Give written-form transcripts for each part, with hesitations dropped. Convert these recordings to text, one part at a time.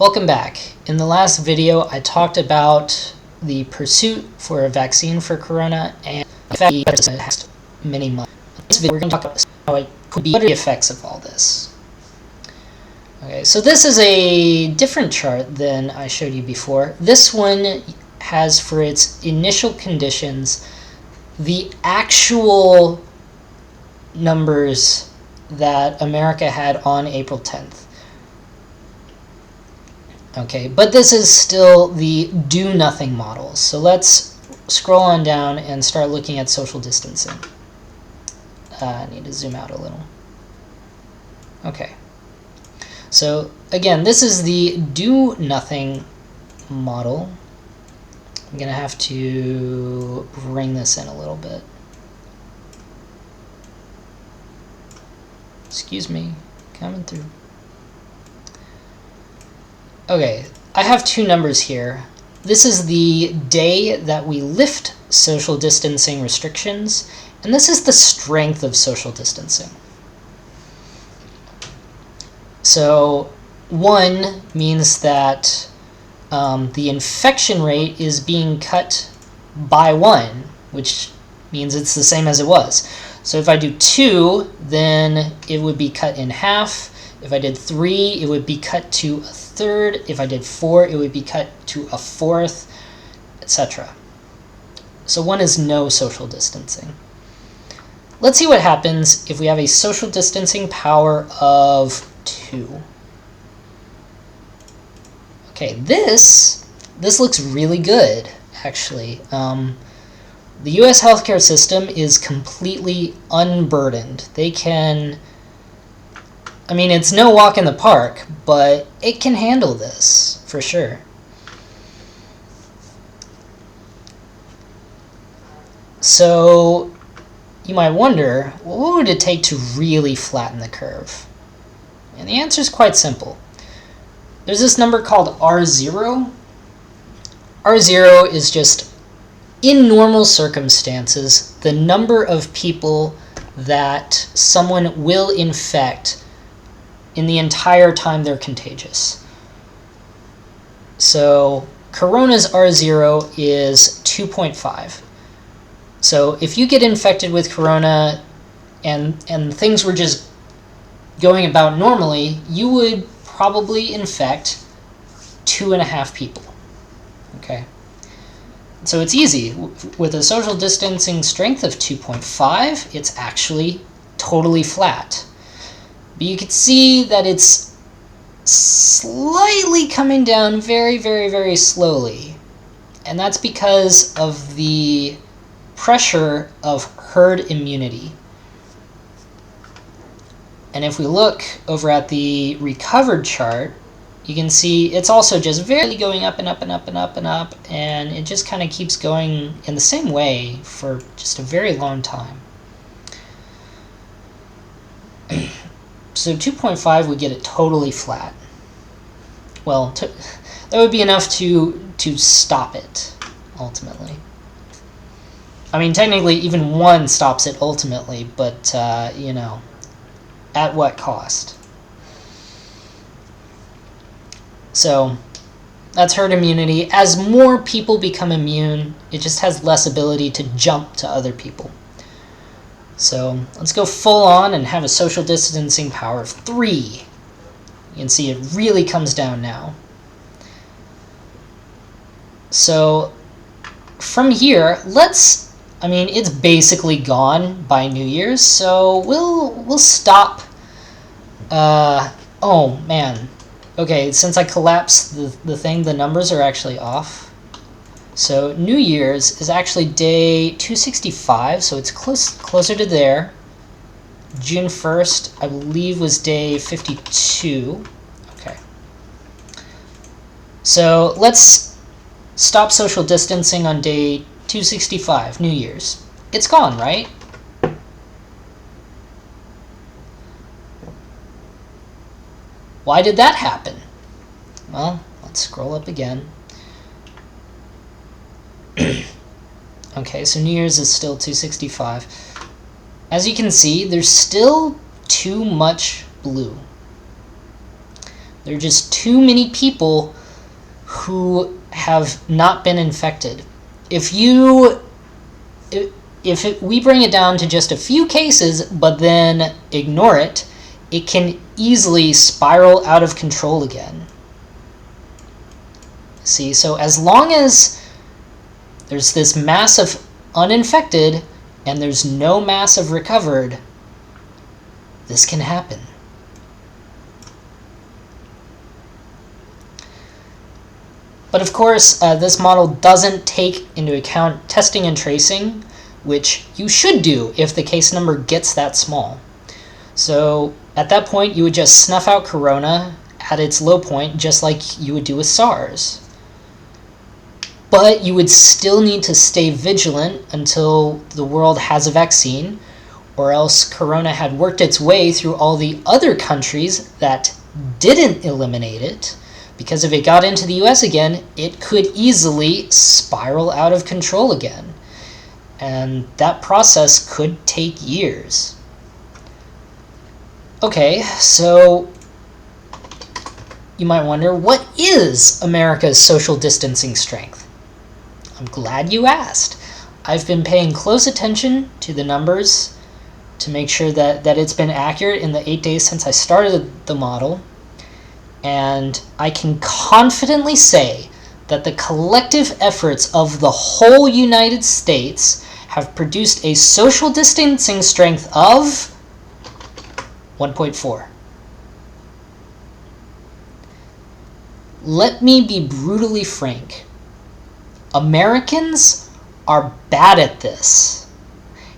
Welcome back. In the last video, I talked about the pursuit for a vaccine for corona and the fact that it has many months. In this video, we're going to talk about how it could be, what are the effects of all this. Okay, so this is a different chart than I showed you before. This one has for its initial conditions the actual numbers that America had on April 10th. Okay, but this is still the do-nothing model. So let's scroll on down and start looking at social distancing. I need to zoom out a little. Okay. So again, this is the do-nothing model. I'm going to have to bring this in a little bit. Excuse me, coming through. Okay, I have two numbers here. This is the day that we lift social distancing restrictions, and this is the strength of social distancing. So 1 means that the infection rate is being cut by 1, which means it's the same as it was. So if I do 2, then it would be cut in half. If I did 3, it would be cut to a third. If I did 4, it would be cut to a fourth, etc. So 1 is no social distancing. Let's see what happens if we have a social distancing power of 2. Okay, this looks really good, actually. The U.S. healthcare system is completely unburdened. They can, I mean, it's no walk in the park, but it can handle this, for sure. So, you might wonder, well, what would it take to really flatten the curve? And the answer is quite simple. There's this number called R0. R0 is just, in normal circumstances, the number of people that someone will infect in the entire time they're contagious. So corona's R0 is 2.5. So if you get infected with corona and things were just going about normally, you would probably infect 2.5 people. Okay? So it's easy. With a social distancing strength of 2.5, it's actually totally flat. But you can see that it's slightly coming down very, very, very slowly. And that's because of the pressure of herd immunity. And if we look over at the recovered chart, you can see it's also just very going up and up and up and up and up, and it just kind of keeps going in the same way for just a very long time. So 2.5 would get it totally flat. Well, that would be enough to stop it, ultimately. I mean, technically, even 1 stops it ultimately, but, you know, at what cost? So that's herd immunity. As more people become immune, it just has less ability to jump to other people. So let's go full on and have a social distancing power of 3. You can see it really comes down now. So from here, I mean, it's basically gone by New Year's, so we'll stop. Oh man. Okay, since I collapsed the thing, the numbers are actually off. So New Year's is actually day 265, so it's closer to there. June 1st, I believe, was day 52. Okay. So let's stop social distancing on day 265, New Year's. It's gone, right? Why did that happen? Well, let's scroll up again. Okay, so New Year's is still 265. As you can see, there's still too much blue. There are just too many people who have not been infected. If we bring it down to just a few cases, but then ignore it, it can easily spiral out of control again. See, so as long as there's this mass of uninfected and there's no mass of recovered, this can happen. But of course, this model doesn't take into account testing and tracing, which you should do if the case number gets that small. So at that point, you would just snuff out corona at its low point, just like you would do with SARS. But you would still need to stay vigilant until the world has a vaccine, or else corona had worked its way through all the other countries that didn't eliminate it, because if it got into the US again, it could easily spiral out of control again. And that process could take years. Okay, so you might wonder, what is America's social distancing strength? I'm glad you asked. I've been paying close attention to the numbers to make sure that it's been accurate in the 8 days since I started the model. And I can confidently say that the collective efforts of the whole United States have produced a social distancing strength of 1.4. Let me be brutally frank. Americans are bad at this.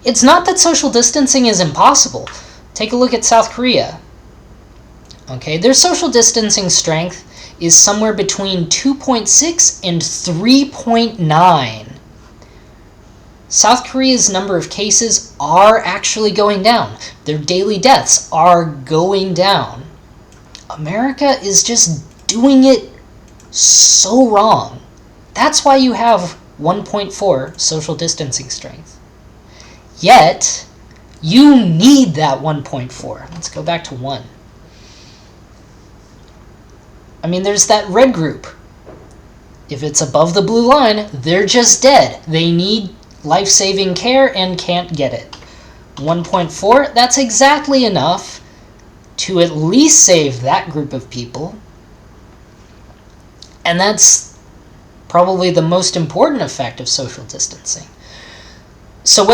It's not that social distancing is impossible. Take a look at South Korea. Okay, their social distancing strength is somewhere between 2.6 and 3.9. South Korea's number of cases are actually going down. Their daily deaths are going down. America is just doing it so wrong. That's why you have 1.4 social distancing strength. Yet, you need that 1.4. Let's go back to 1. I mean, there's that red group. If it's above the blue line, they're just dead. They need life-saving care and can't get it. 1.4, that's exactly enough to at least save that group of people. And that's probably the most important effect of social distancing. So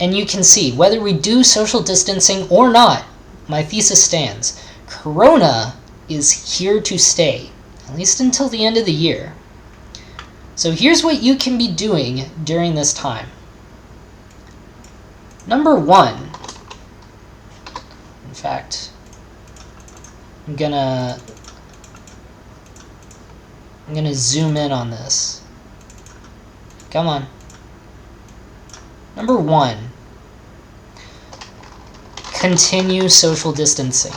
and you can see, whether we do social distancing or not, my thesis stands. Corona is here to stay, at least until the end of the year. So here's what you can be doing during this time. Number 1, in fact, I'm gonna zoom in on this. Come on. Number 1, continue social distancing.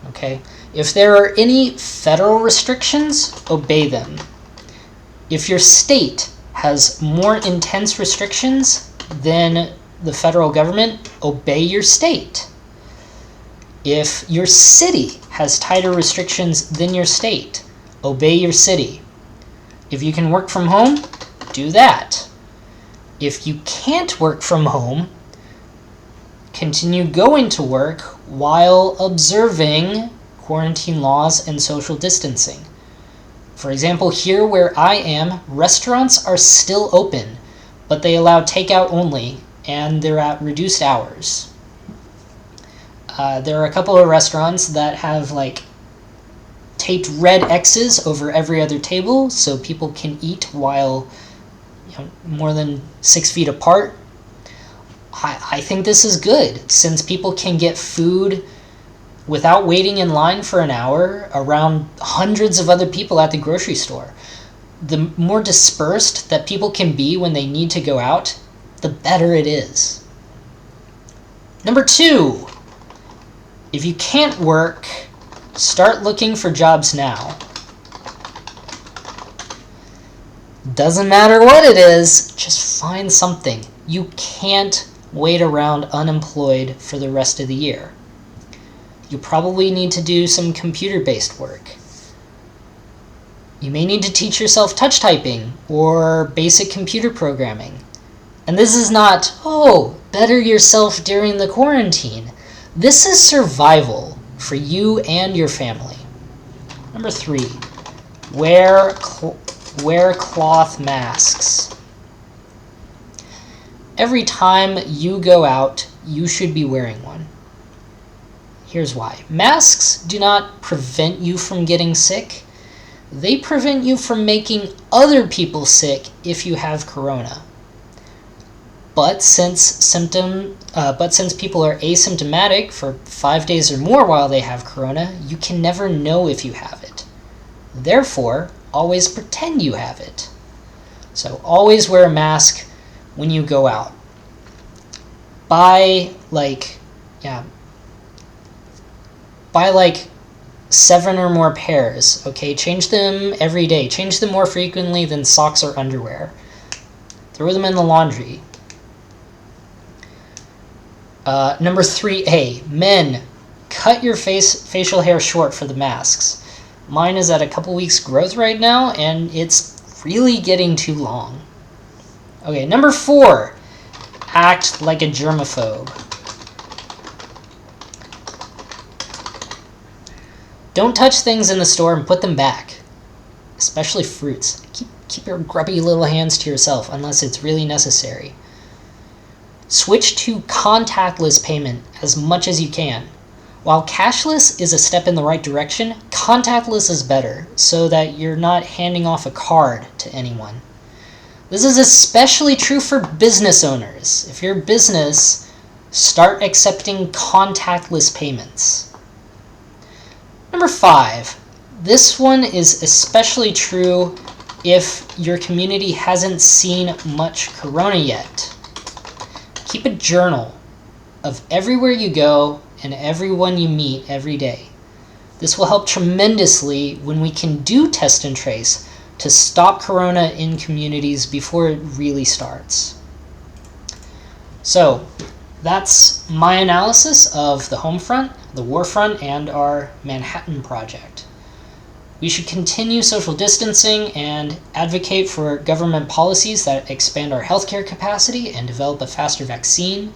Okay, if there are any federal restrictions, obey them. If your state has more intense restrictions than the federal government, obey your state. If your city has tighter restrictions than your state, obey your city. If you can work from home, do that. If you can't work from home, continue going to work while observing quarantine laws and social distancing. For example, here where I am, restaurants are still open, but they allow takeout only, and they're at reduced hours. There are a couple of restaurants that have taped red X's over every other table so people can eat while more than 6 feet apart. I think this is good, since people can get food without waiting in line for an hour around hundreds of other people at the grocery store. The more dispersed that people can be when they need to go out, the better it is. Number 2, if you can't work, start looking for jobs now. Doesn't matter what it is, just find something. You can't wait around unemployed for the rest of the year. You probably need to do some computer-based work. You may need to teach yourself touch typing or basic computer programming. And this is not, oh, better yourself during the quarantine. This is survival for you and your family. Number 3, wear cloth masks. Every time you go out, you should be wearing one. Here's why. Masks do not prevent you from getting sick. They prevent you from making other people sick if you have corona. But since people are asymptomatic for 5 days or more while they have corona, you can never know if you have it. Therefore, always pretend you have it. So always wear a mask when you go out. Buy like 7 or more pairs, okay? Change them every day. Change them more frequently than socks or underwear. Throw them in the laundry. Number 3A, men, cut your facial hair short for the masks. Mine is at a couple weeks growth right now, and it's really getting too long. Okay, number 4, act like a germaphobe. Don't touch things in the store and put them back, especially fruits. Keep your grubby little hands to yourself unless it's really necessary. Switch to contactless payment as much as you can. While cashless is a step in the right direction, contactless is better so that you're not handing off a card to anyone. This is especially true for business owners. If you're a business, start accepting contactless payments. Number 5, this one is especially true if your community hasn't seen much corona yet. Keep a journal of everywhere you go and everyone you meet every day. This will help tremendously when we can do test and trace to stop corona in communities before it really starts. So that's my analysis of the home front, the war front, and our Manhattan Project. We should continue social distancing and advocate for government policies that expand our healthcare capacity and develop a faster vaccine.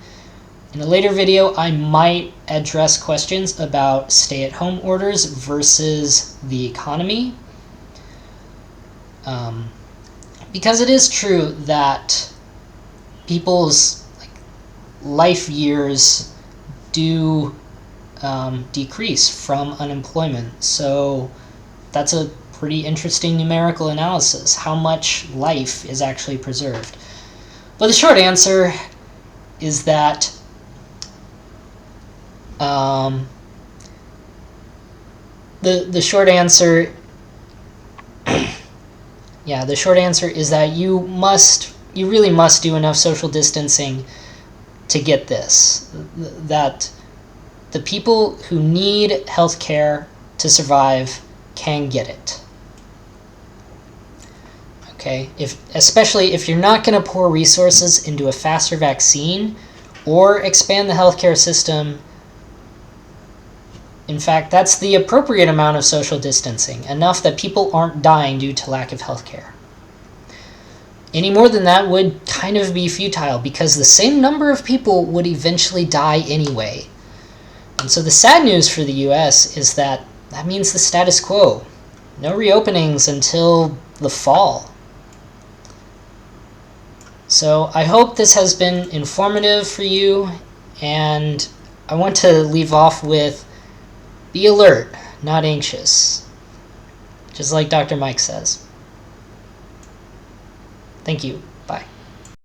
In a later video, I might address questions about stay-at-home orders versus the economy. Because it is true that people's life years do decrease from unemployment. So that's a pretty interesting numerical analysis, how much life is actually preserved. But the short answer is that the short answer is that you really must do enough social distancing to get this, that the people who need healthcare to survive can get it. Okay, especially if you're not going to pour resources into a faster vaccine or expand the healthcare system. In fact, that's the appropriate amount of social distancing, enough that people aren't dying due to lack of healthcare. Any more than that would kind of be futile because the same number of people would eventually die anyway. And so the sad news for the US is that means the status quo. No reopenings until the fall. So I hope this has been informative for you, and I want to leave off with be alert, not anxious. Just like Dr. Mike says. Thank you. Bye.